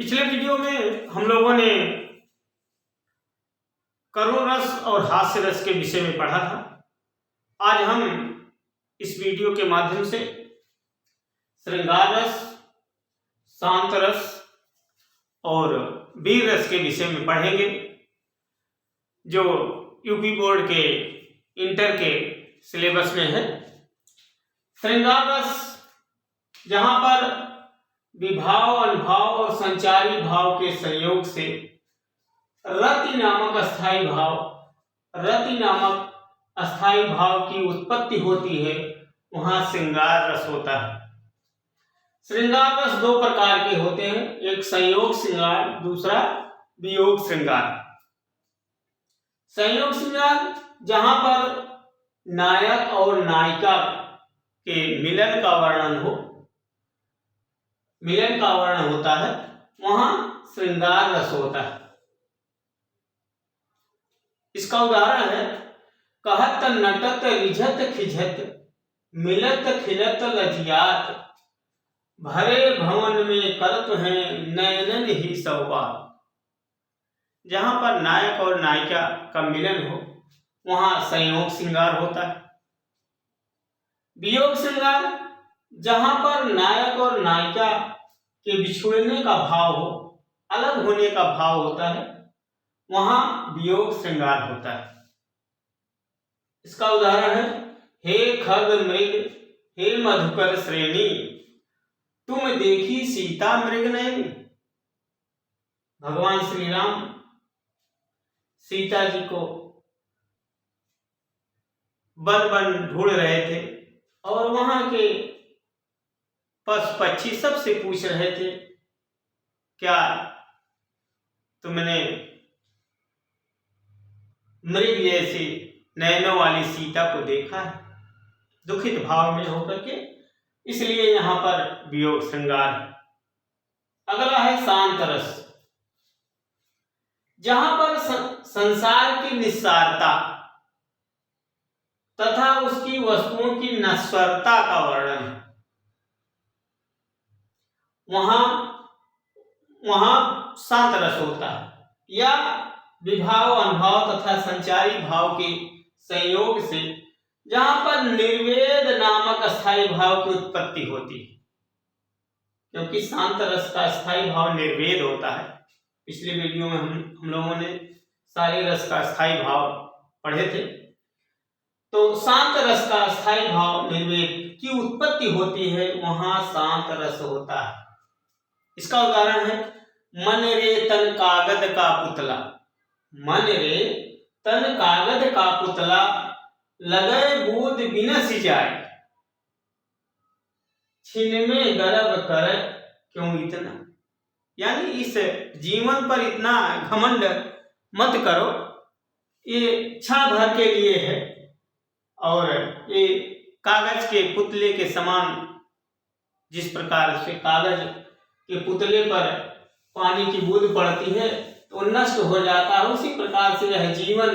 पिछले वीडियो में हम लोगों ने करुण रस और हास्य रस के विषय में पढ़ा था। आज हम इस वीडियो के माध्यम से श्रृंगार रस, शांत रस और वीर रस के विषय में पढ़ेंगे, जो यूपी बोर्ड के इंटर के सिलेबस में है। श्रृंगार रस जहां पर विभाव, अनुभाव और संचारी भाव के संयोग से रति नामक अस्थाई भाव की उत्पत्ति होती है, वहां श्रृंगार रस होता है। श्रृंगार रस दो प्रकार के होते हैं, एक संयोग श्रृंगार, दूसरा वियोग श्रृंगार। संयोग श्रृंगार जहां पर नायक और नायिका के मिलन का वर्णन होता है, वहां श्रृंगार रस होता है। इसका उदाहरण है, कहत नटत रिझत खिझत, मिलत खिलत लजियात, भरे भवन में करत हैं नयनन ही सौबात। जहां पर नायक और नायिका का मिलन हो, वहां संयोग श्रृंगार होता है। वियोग श्रृंगार जहां पर नायक और नायिका के बिछुड़ने का भाव हो, अलग होने का भाव होता है, वहां वियोग श्रृंगार होता है। इसका उदाहरण है, हे खग मृग, हे मधुकर श्रेणी, तुम देखी सीता मृग नयनी। भगवान श्री राम सीता जी को वन वन ढूंढ रहे थे और वहां के पशु पक्षी सबसे पूछ रहे थे, क्या तुमने मृग जैसी नयनों वाली सीता को देखा है? दुखित भाव में होकर के, इसलिए यहां पर वियोग श्रृंगार है। अगला है शांत रस, जहां पर संसार की निस्सारता तथा उसकी वस्तुओं की नश्वरता का वर्णन है, वहां शांत रस होता है। या विभाव, अनुभाव तथा संचारी भाव के संयोग से जहां पर निर्वेद नामक अस्थाई भाव की उत्पत्ति होती है, क्योंकि शांत रस का अस्थाई भाव निर्वेद होता है। पिछले वीडियो में हम लोगों ने सारे रस का अस्थाई भाव पढ़े थे। तो शांत रस का अस्थाई भाव निर्वेद की उत्पत्ति होती है, वहां शांत रस होता है। इसका उदाहरण है, मन रे तन कागद का पुतला, मन रे तन कागद का पुतला, लगे बूद बिनस जाए, छिन में गर्व कर क्यों इतना। यानी इस जीवन पर इतना घमंड मत करो, ये क्षण भर के लिए है, और ये कागज के पुतले के समान, जिस प्रकार से कागज के पुतले पर पानी की बूंद पड़ती है तो नष्ट हो जाता है, उसी प्रकार से यह जीवन,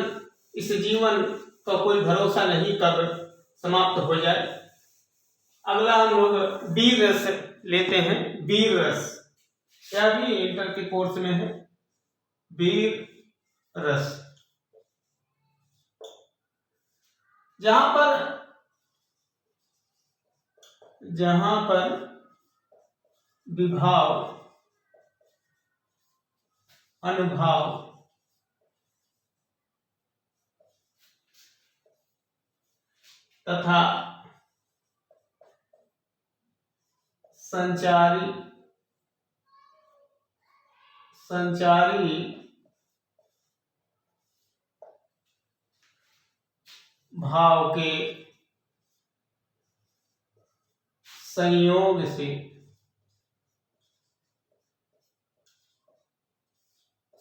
इस जीवन का कोई भरोसा नहीं कब समाप्त हो जाए। अगला हम लोग वीर रस लेते हैं। वीर रस यह भी इंटर के कोर्स में है। वीर रस जहां पर विभाव, अनुभाव तथा संचारी भाव के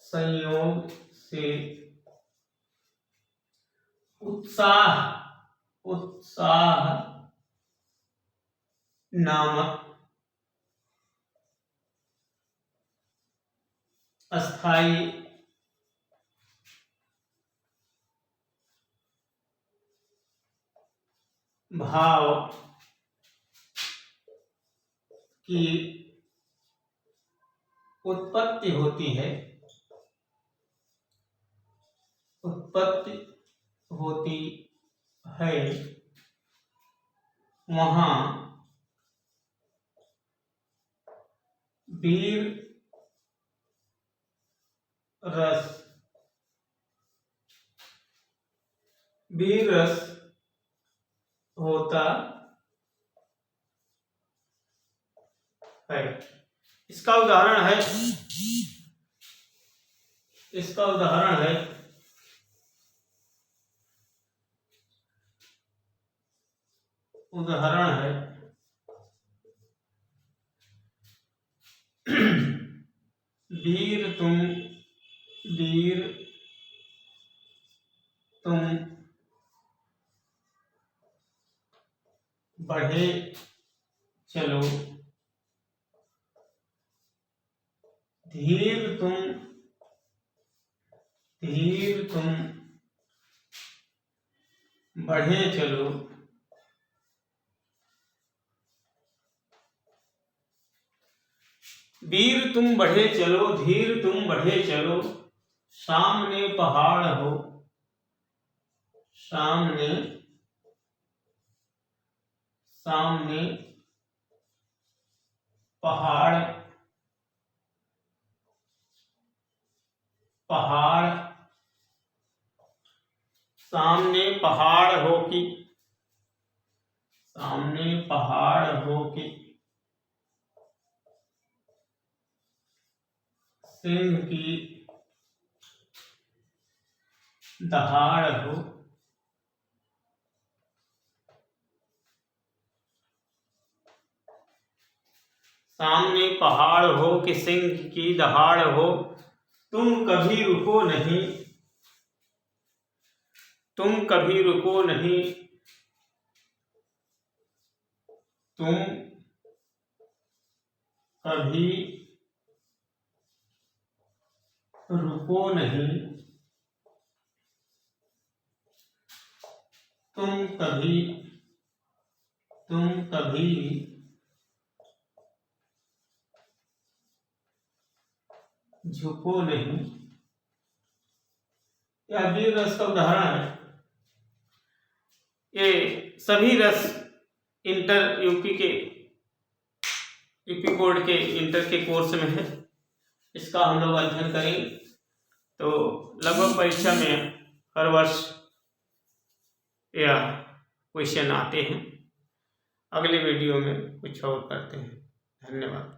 संयोग से उत्साह नामक अस्थाई भाव की उत्पत्ति होती है, उत्पत्ति होती है, वहां वीर रस होता है। इसका उदाहरण है वीर तुम बढ़े चलो, धीर तुम बढ़े चलो, वीर तुम बढ़े चलो, धीर तुम बढ़े चलो, सामने पहाड़ हो, सामने पहाड़ सामने पहाड़ हो कि सिंह की दहाड़ हो, सामने पहाड़ हो कि सिंह की दहाड़ हो, तुम कभी रुको नहीं, तुम कभी रुको नहीं, तुम कभी रुको नहीं, तुम कभी झुको नहीं। यह वीर रस का उदाहरण है। ये सभी रस इंटर यूपी बोर्ड के इंटर के कोर्स में है। इसका हम लोग अध्ययन करेंगे। तो लगभग परीक्षा में हर वर्ष यह क्वेश्चन आते हैं। अगले वीडियो में कुछ और करते हैं। धन्यवाद।